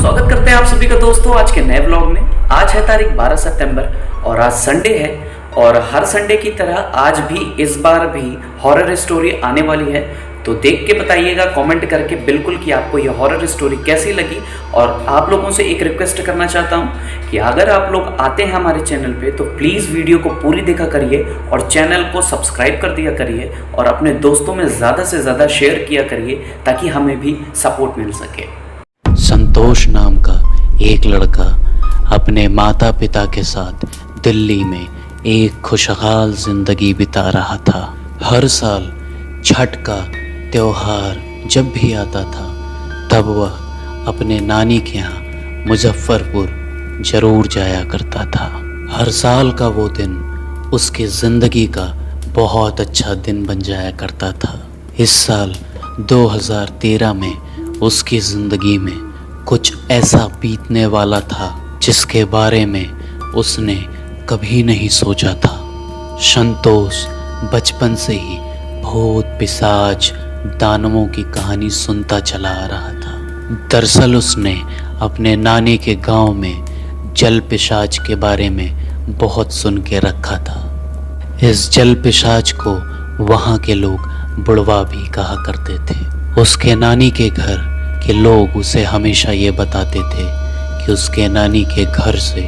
स्वागत करते हैं आप सभी का दोस्तों आज के नए व्लॉग में। आज है तारीख 12 सितंबर और आज संडे है और हर संडे की तरह आज भी इस बार भी हॉरर स्टोरी आने वाली है। तो देख के बताइएगा कमेंट करके बिल्कुल कि आपको ये हॉरर स्टोरी कैसी लगी। और आप लोगों से एक रिक्वेस्ट करना चाहता हूँ कि अगर आप लोग आते हैं हमारे चैनल पे तो प्लीज़ वीडियो को पूरी देखा करिए और चैनल को सब्सक्राइब कर दिया करिए और अपने दोस्तों में ज़्यादा से ज़्यादा शेयर किया करिए ताकि हमें भी सपोर्ट मिल सके। संतोष नाम का एक लड़का अपने माता पिता के साथ दिल्ली में एक खुशहाल जिंदगी बिता रहा था। हर साल छठ का त्योहार जब भी आता था तब वह अपने नानी के यहाँ मुजफ्फरपुर जरूर जाया करता था। हर साल का वो दिन उसकी ज़िंदगी का बहुत अच्छा दिन बन जाया करता था। इस साल 2013 में उसकी ज़िंदगी में कुछ ऐसा बीतने वाला था जिसके बारे में उसने कभी नहीं सोचा था। संतोष बचपन से ही भूत पिशाच दानवों की कहानी सुनता चला आ रहा था। दरअसल उसने अपने नानी के गांव में जल पिशाच के बारे में बहुत सुन के रखा था। इस जल पिशाच को वहाँ के लोग बुढ़वा भी कहा करते थे। उसके नानी के घर के लोग उसे हमेशा ये बताते थे कि उसके नानी के घर से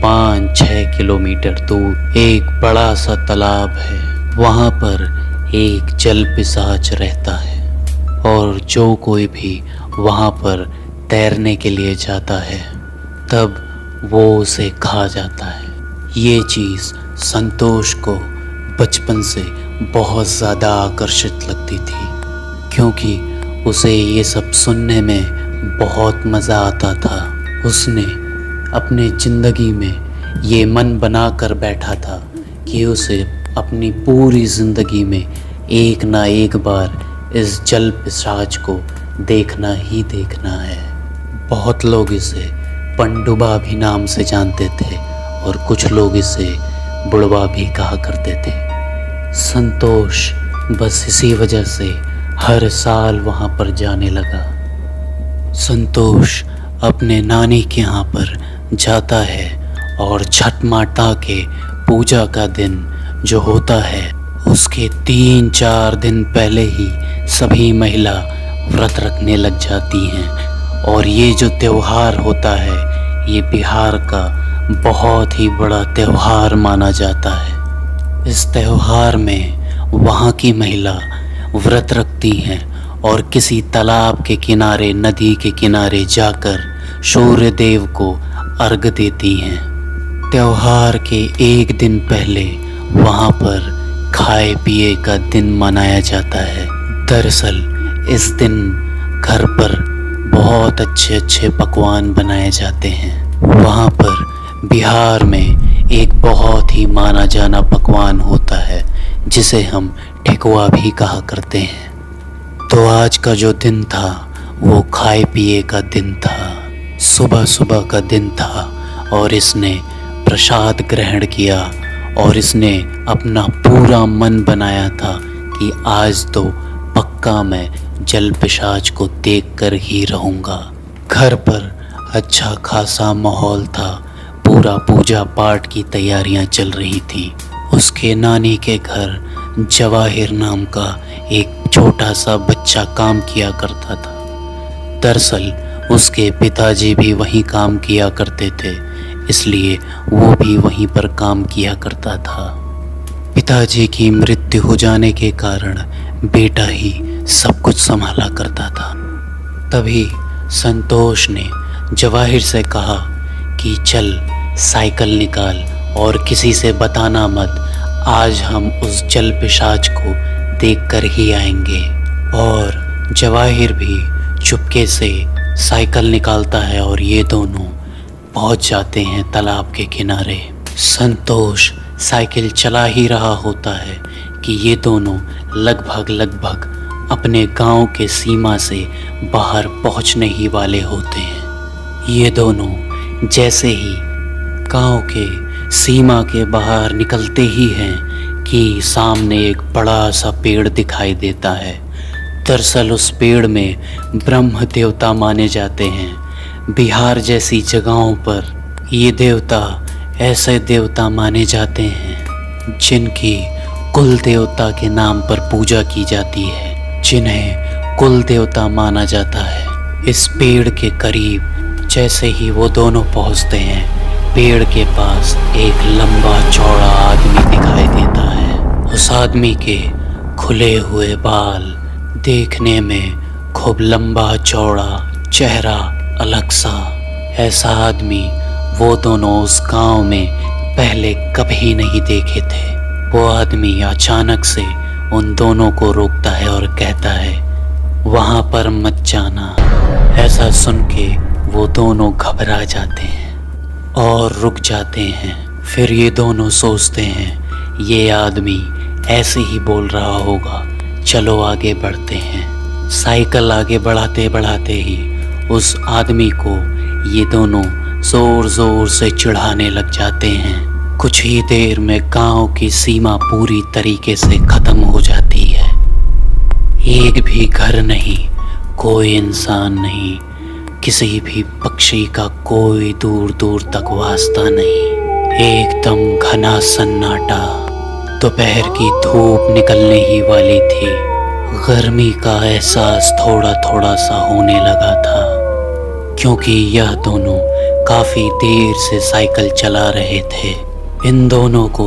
5-6 किलोमीटर दूर एक बड़ा सा तालाब है। वहाँ पर एक जल पिशाच रहता है और जो कोई भी वहाँ पर तैरने के लिए जाता है तब वो उसे खा जाता है। ये चीज़ संतोष को बचपन से बहुत ज़्यादा आकर्षित लगती थी क्योंकि उसे ये सब सुनने में बहुत मज़ा आता था। उसने अपने ज़िंदगी में ये मन बना कर बैठा था कि उसे अपनी पूरी ज़िंदगी में एक ना एक बार इस जल पिशाच को देखना ही देखना है। बहुत लोग इसे पंडुबा भी नाम से जानते थे और कुछ लोग इसे बुढ़वा भी कहा करते थे। संतोष बस इसी वजह से हर साल वहाँ पर जाने लगा। संतोष अपने नानी के यहाँ पर जाता है और छठ माता के पूजा का दिन जो होता है उसके 3-4 दिन पहले ही सभी महिला व्रत रखने लग जाती हैं। और ये जो त्योहार होता है ये बिहार का बहुत ही बड़ा त्योहार माना जाता है। इस त्योहार में वहाँ की महिला व्रत रखती हैं और किसी तालाब के किनारे नदी के किनारे जाकर सूर्य देव को अर्घ देती हैं। त्योहार के एक दिन पहले वहाँ पर खाए पिए का दिन मनाया जाता है। दरअसल इस दिन घर पर बहुत अच्छे अच्छे पकवान बनाए जाते हैं। वहाँ पर बिहार में एक बहुत ही माना जाना पकवान होता है जिसे हम ठेकुआ भी कहा करते हैं। तो आज का जो दिन था वो खाए पिए का दिन था। सुबह सुबह का दिन था और इसने प्रसाद ग्रहण किया और इसने अपना पूरा मन बनाया था कि आज तो पक्का मैं जल पिशाच को देखकर ही रहूँगा। घर पर अच्छा खासा माहौल था। पूरा पूजा पाठ की तैयारियां चल रही थी। उसके नानी के घर जवाहिर नाम का एक छोटा सा बच्चा काम किया करता था। दरअसल उसके पिताजी भी वहीं काम किया करते थे इसलिए वो भी वहीं पर काम किया करता था। पिताजी की मृत्यु हो जाने के कारण बेटा ही सब कुछ संभाला करता था। तभी संतोष ने जवाहिर से कहा कि चल साइकिल निकाल और किसी से बताना मत, आज हम उस जल पिशाच को देखकर ही आएंगे। और जवाहिर भी चुपके से साइकिल निकालता है और ये दोनों पहुंच जाते हैं तालाब के किनारे। संतोष साइकिल चला ही रहा होता है कि ये दोनों लगभग अपने गांव के सीमा से बाहर पहुंचने ही वाले होते हैं। ये दोनों जैसे ही गांव के सीमा के बाहर निकलते ही हैं कि सामने एक बड़ा सा पेड़ दिखाई देता है। दरअसल उस पेड़ में ब्रह्म देवता माने जाते हैं बिहार जैसी जगहों पर ये देवता ऐसे देवता माने जाते हैं जिनकी कुल देवता के नाम पर पूजा की जाती है, जिन्हें कुल देवता माना जाता है। इस पेड़ के करीब जैसे ही वो दोनों पहुंचते हैं, पेड़ के पास एक लंबा चौड़ा आदमी दिखाई देता है। उस आदमी के खुले हुए बाल, देखने में खूब लंबा चौड़ा, चेहरा अलग सा। ऐसा आदमी वो दोनों उस गांव में पहले कभी नहीं देखे थे। वो आदमी अचानक से उन दोनों को रोकता है और कहता है, वहां पर मत जाना। ऐसा सुन के वो दोनों घबरा जाते हैं और रुक जाते हैं। फिर ये दोनों सोचते हैं ये आदमी ऐसे ही बोल रहा होगा, चलो आगे बढ़ते हैं। साइकिल आगे बढ़ाते बढ़ाते ही उस आदमी को ये दोनों जोर जोर से चिढ़ाने लग जाते हैं। कुछ ही देर में गांव की सीमा पूरी तरीके से खत्म हो जाती है। एक भी घर नहीं, कोई इंसान नहीं, किसी भी पक्षी का कोई दूर दूर तक वास्ता नहीं। एकदम घना सन्नाटा। दोपहर की धूप निकलने ही वाली थी। गर्मी का एहसास थोड़ा थोड़ा सा होने लगा था, क्योंकि यह दोनों काफी देर से साइकिल चला रहे थे। इन दोनों को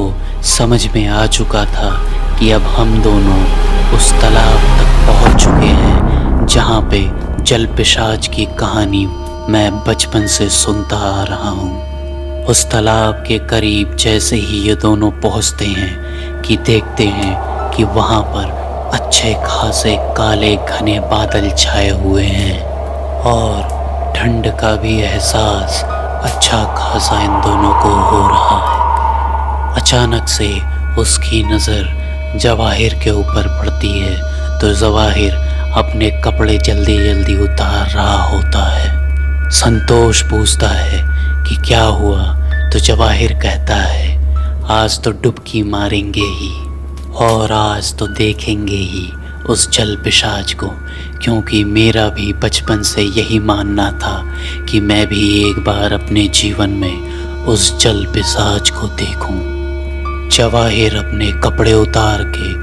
समझ में आ चुका था कि अब हम दोनों उस तालाब तक पहुंच चुके हैं जहां पे जल पिशाच की कहानी मैं बचपन से सुनता आ रहा हूं। उस तालाब के करीब जैसे ही ये दोनों पहुंचते हैं कि देखते हैं कि वहां पर अच्छे खासे काले घने बादल छाए हुए हैं और ठंड का भी एहसास अच्छा खासा इन दोनों को हो रहा है। अचानक से उसकी नज़र जवाहिर के ऊपर पड़ती है तो जवाहिर अपने कपड़े जल्दी जल्दी उतार रहा होता है। संतोष पूछता है कि क्या हुआ, तो जवाहिर कहता है, आज तो डुबकी मारेंगे ही और आज तो देखेंगे ही उस जल पिशाच को, क्योंकि मेरा भी बचपन से यही मानना था कि मैं भी एक बार अपने जीवन में उस जल पिशाच को देखूं। जवाहिर अपने कपड़े उतार के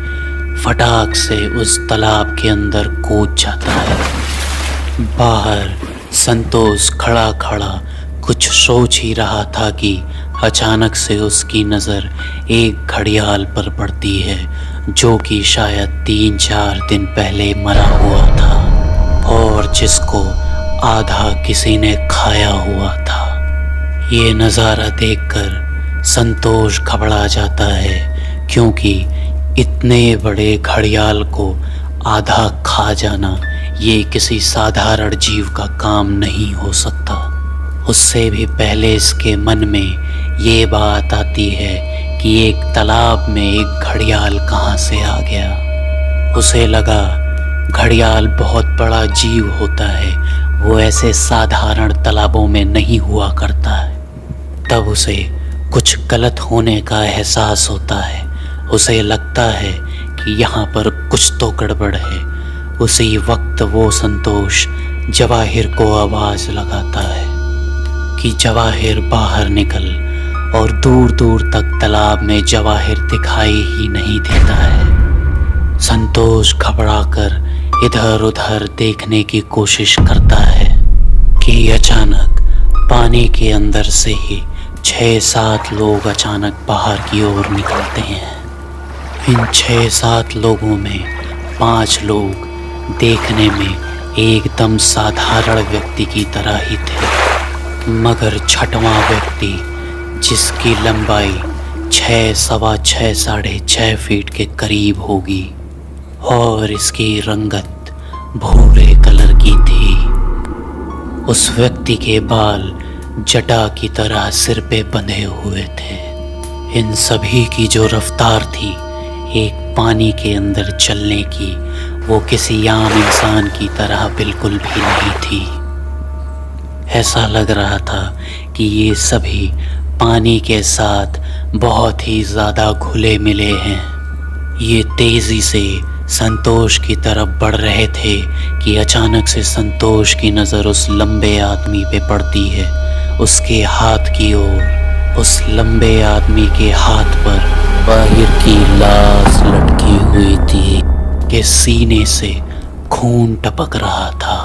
फटाक से उस तालाब के अंदर कूद जाता है। बाहर संतोष खड़ा खड़ा कुछ सोच ही रहा था कि अचानक से उसकी नज़र एक घड़ियाल पर पड़ती है जो कि शायद 3-4 दिन पहले मरा हुआ था और जिसको आधा किसी ने खाया हुआ था। ये नज़ारा देखकर संतोष घबरा जाता है, क्योंकि इतने बड़े घड़ियाल को आधा खा जाना ये किसी साधारण जीव का काम नहीं हो सकता। उससे भी पहले इसके मन में ये बात आती है कि एक तालाब में एक घड़ियाल कहाँ से आ गया। उसे लगा घड़ियाल बहुत बड़ा जीव होता है, वो ऐसे साधारण तालाबों में नहीं हुआ करता है। तब उसे कुछ गलत होने का एहसास होता है। उसे लगता है कि यहाँ पर कुछ तो गड़बड़ है। उसी वक्त वो संतोष जवाहिर को आवाज़ लगाता है कि जवाहिर बाहर निकल, और दूर दूर तक तालाब में जवाहिर दिखाई ही नहीं देता है। संतोष घबराकर इधर उधर देखने की कोशिश करता है कि अचानक पानी के अंदर से ही 6-7 लोग अचानक बाहर की ओर निकलते हैं। इन 6-7 लोगों में 5 लोग देखने में एकदम साधारण व्यक्ति की तरह ही थे, मगर छठवां व्यक्ति, जिसकी लंबाई 6, सवा 6, 6.5 फीट के करीब होगी और इसकी रंगत भूरे कलर की थी। उस व्यक्ति के बाल जटा की तरह सिर पे बंधे हुए थे। इन सभी की जो रफ्तार थी एक पानी के अंदर चलने की, वो किसी आम इंसान की तरह बिल्कुल भी नहीं थी। ऐसा लग रहा था कि ये सभी पानी के साथ बहुत ही ज़्यादा घुले मिले हैं। ये तेज़ी से संतोष की तरफ बढ़ रहे थे कि अचानक से संतोष की नज़र उस लंबे आदमी पे पड़ती है, उसके हाथ की ओर। उस लंबे आदमी के हाथ पर बाहर की लाश लटकी हुई थी कि सीने से खून टपक रहा था।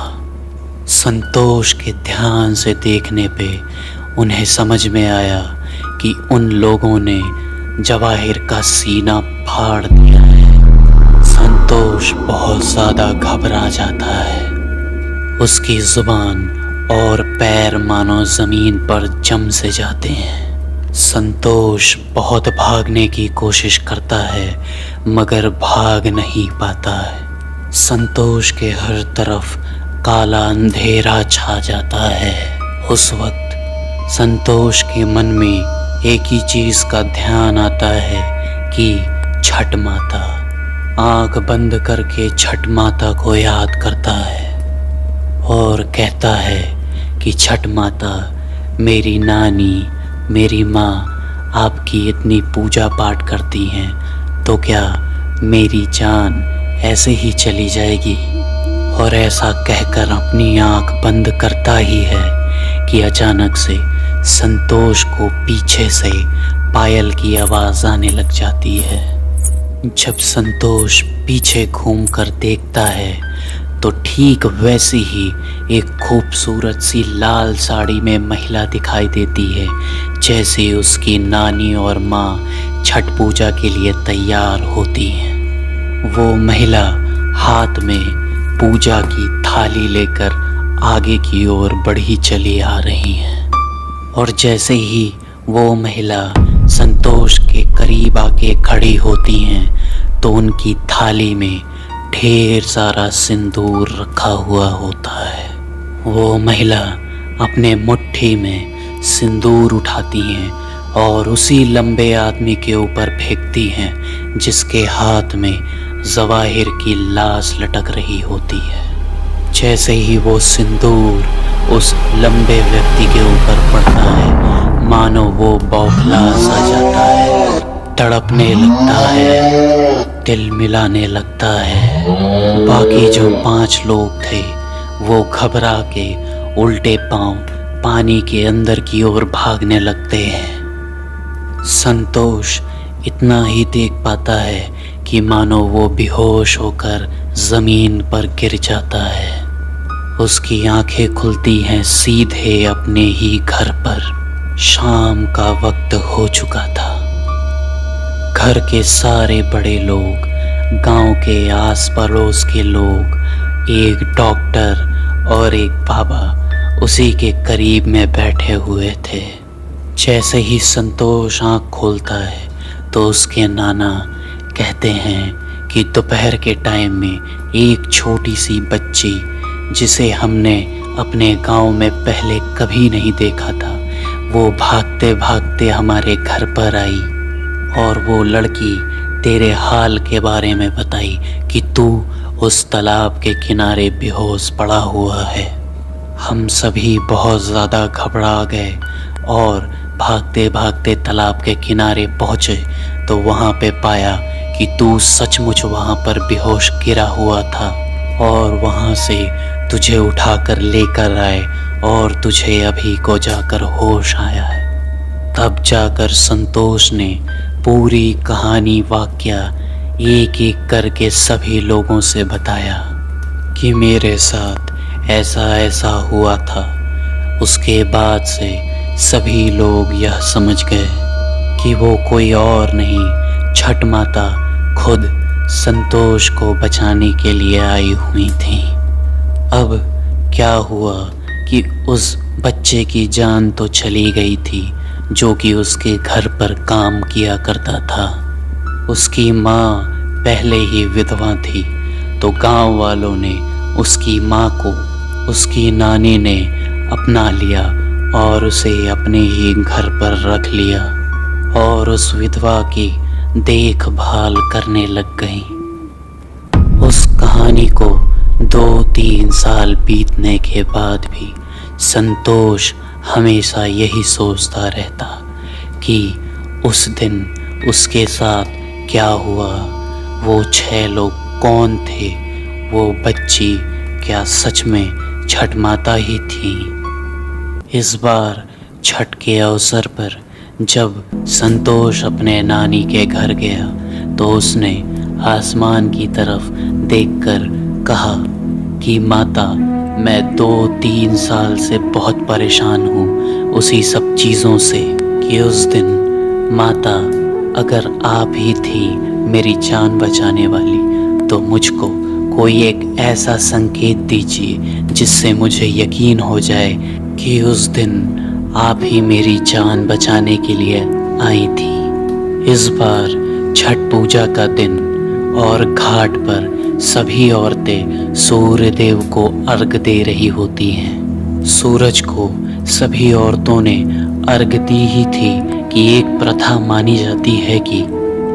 संतोष के ध्यान से देखने पे उन्हें समझ में आया कि उन लोगों ने जवाहिर का सीना फाड़ दिया है। संतोष बहुत ज़्यादा घबरा जाता है। उसकी जुबान और पैर मानो ज़मीन पर जम से जाते हैं। संतोष बहुत भागने की कोशिश करता है मगर भाग नहीं पाता है। संतोष के हर तरफ काला अंधेरा छा जाता है। उस वक्त संतोष के मन में एक ही चीज़ का ध्यान आता है कि छठ माता। आंख बंद करके छठ माता को याद करता है और कहता है कि छठ माता, मेरी नानी, मेरी माँ आपकी इतनी पूजा पाठ करती हैं, तो क्या मेरी जान ऐसे ही चली जाएगी? और ऐसा कहकर अपनी आंख बंद करता ही है कि अचानक से संतोष को पीछे से पायल की आवाज़ आने लग जाती है। जब संतोष पीछे घूमकर देखता है तो ठीक वैसी ही एक खूबसूरत सी लाल साड़ी में महिला दिखाई देती है, जैसे उसकी नानी और माँ छठ पूजा के लिए तैयार होती हैं। वो महिला हाथ में पूजा की थाली लेकर आगे की ओर बढ़ी चली आ रही है और जैसे ही वो महिला संतोष के करीब आके खड़ी होती हैं तो उनकी थाली में ढेर सारा सिंदूर रखा हुआ होता है। वो महिला अपने मुट्ठी में सिंदूर उठाती हैं और उसी लंबे आदमी के ऊपर फेंकती हैं जिसके हाथ में जवाहिर की लाश लटक रही होती है। जैसे ही वो सिंदूर उस लंबे व्यक्ति के ऊपर पड़ता है, मानो वो बौखला सा जाता है, तड़पने लगता है, दिल मिलाने लगता है। बाकी जो 5 लोग थे वो घबरा के उल्टे पांव पानी के अंदर की ओर भागने लगते हैं। संतोष इतना ही देख पाता है कि मानो वो बेहोश होकर ज़मीन पर गिर जाता है। उसकी आंखें खुलती हैं सीधे अपने ही घर पर। शाम का वक्त हो चुका था। घर के सारे बड़े लोग, गांव के आस पड़ोस के लोग, एक डॉक्टर और एक बाबा उसी के करीब में बैठे हुए थे। जैसे ही संतोष आँख खोलता है तो उसके नाना कहते हैं कि दोपहर के टाइम में एक छोटी सी बच्ची, जिसे हमने अपने गांव में पहले कभी नहीं देखा था, वो भागते भागते हमारे घर पर आई और वो लड़की तेरे हाल के बारे में बताई कि तू उस तालाब के किनारे बेहोश पड़ा हुआ है। हम सभी बहुत ज़्यादा घबरा गए और भागते भागते तालाब के किनारे पहुँचे तो वहाँ पे पाया कि तू सचमुच वहाँ पर बेहोश गिरा हुआ था और वहाँ से तुझे उठाकर लेकर आए और तुझे अभी को जाकर होश आया है। तब जाकर संतोष ने पूरी कहानी वाकया एक एक करके सभी लोगों से बताया कि मेरे साथ ऐसा ऐसा हुआ था। उसके बाद से सभी लोग यह समझ गए कि वो कोई और नहीं, छठ माता खुद संतोष को बचाने के लिए आई हुई थी। अब क्या हुआ कि उस बच्चे की जान तो चली गई थी जो कि उसके घर पर काम किया करता था। उसकी माँ पहले ही विधवा थी तो गांव वालों ने उसकी माँ को उसकी नानी ने अपना लिया और उसे अपने ही घर पर रख लिया और उस विधवा की देखभाल करने लग गई। उस कहानी को 2-3 साल बीतने के बाद भी संतोष हमेशा यही सोचता रहता कि उस दिन उसके साथ क्या हुआ। वो 6 लोग कौन थे वो बच्ची, क्या सच में छठ माता ही थी? इस बार छठ के अवसर पर जब संतोष अपने नानी के घर गया तो उसने आसमान की तरफ देखकर कहा कि माता, मैं 2-3 साल से बहुत परेशान हूँ उसी सब चीज़ों से कि उस दिन माता, अगर आप ही थी मेरी जान बचाने वाली तो मुझको कोई एक ऐसा संकेत दीजिए जिससे मुझे यकीन हो जाए कि उस दिन आप ही मेरी जान बचाने के लिए आई थी। इस बार छठ पूजा का दिन और घाट पर सभी औरतें सूर्य देव को अर्घ दे रही होती हैं। सूरज को सभी औरतों ने अर्घ दी ही थी कि एक प्रथा मानी जाती है कि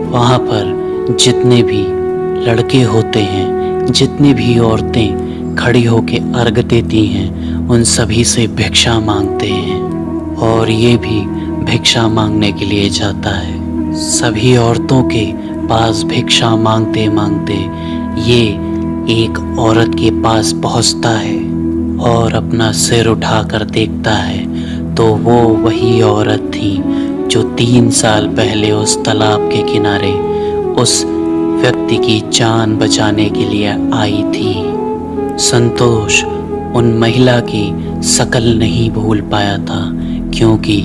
वहाँ पर जितने भी लड़के होते हैं, जितनी भी औरतें खड़ी होके अर्घ देती हैं, उन सभी से भिक्षा मांगते हैं और ये भी भिक्षा मांगने के लिए जाता है। सभी औरतों के पास भिक्षा मांगते मांगते ये एक औरत के पास पहुंचता है और अपना सिर उठाकर देखता है तो वो वही औरत थी जो 3 साल पहले उस तालाब के किनारे उस व्यक्ति की जान बचाने के लिए आई थी। संतोष उन महिला की शक्ल नहीं भूल पाया था, क्योंकि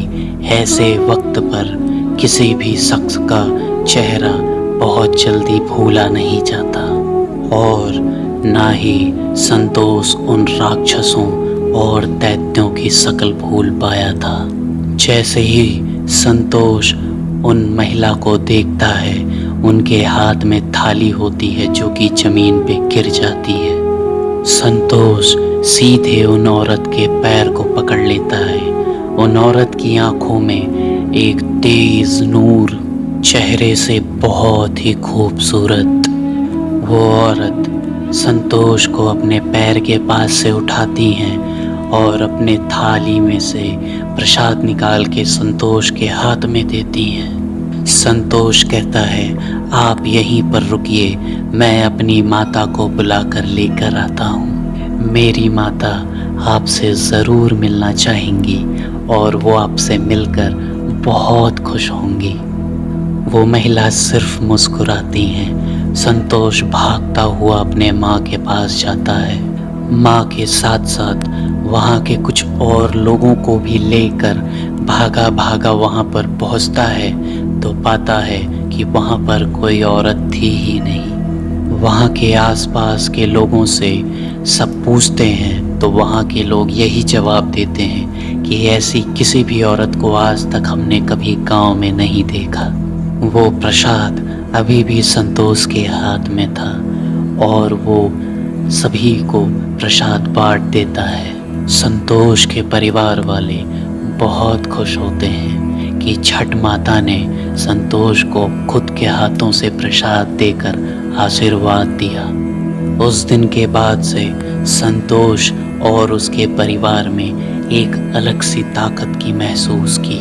ऐसे वक्त पर किसी भी शख्स का चेहरा बहुत जल्दी भूला नहीं जाता और ना ही संतोष उन राक्षसों और दैत्यों की शक्ल भूल पाया था। जैसे ही संतोष उन महिला को देखता है, उनके हाथ में थाली होती है जो कि जमीन पे गिर जाती है। संतोष सीधे उन औरत के पैर को पकड़ लेता है। उन औरत की आंखों में एक तेज नूर, चेहरे से बहुत ही खूबसूरत। वो औरत संतोष को अपने पैर के पास से उठाती हैं और अपने थाली में से प्रसाद निकाल के संतोष के हाथ में देती हैं। संतोष कहता है, आप यहीं पर रुकिए, मैं अपनी माता को बुलाकर लेकर आता हूँ। मेरी माता आपसे ज़रूर मिलना चाहेंगी और वो आपसे मिलकर बहुत खुश होंगी। वो महिला सिर्फ मुस्कुराती हैं। संतोष भागता हुआ अपने माँ के पास जाता है। माँ के साथ साथ वहाँ के कुछ और लोगों को भी लेकर भागा भागा वहाँ पर पहुँचता है तो पाता है कि वहाँ पर कोई औरत थी ही नहीं। वहाँ के आसपास के लोगों से सब पूछते हैं तो वहाँ के लोग यही जवाब देते हैं कि ऐसी किसी भी औरत को आज तक हमने कभी गांव में नहीं देखा। वो प्रसाद अभी भी संतोष के हाथ में था और वो सभी को प्रसाद बांट देता है। संतोष के परिवार वाले बहुत खुश होते हैं कि छठ माता ने संतोष को खुद के हाथों से प्रसाद देकर आशीर्वाद दिया। उस दिन के बाद से संतोष और उसके परिवार में एक अलग सी ताकत की महसूस की।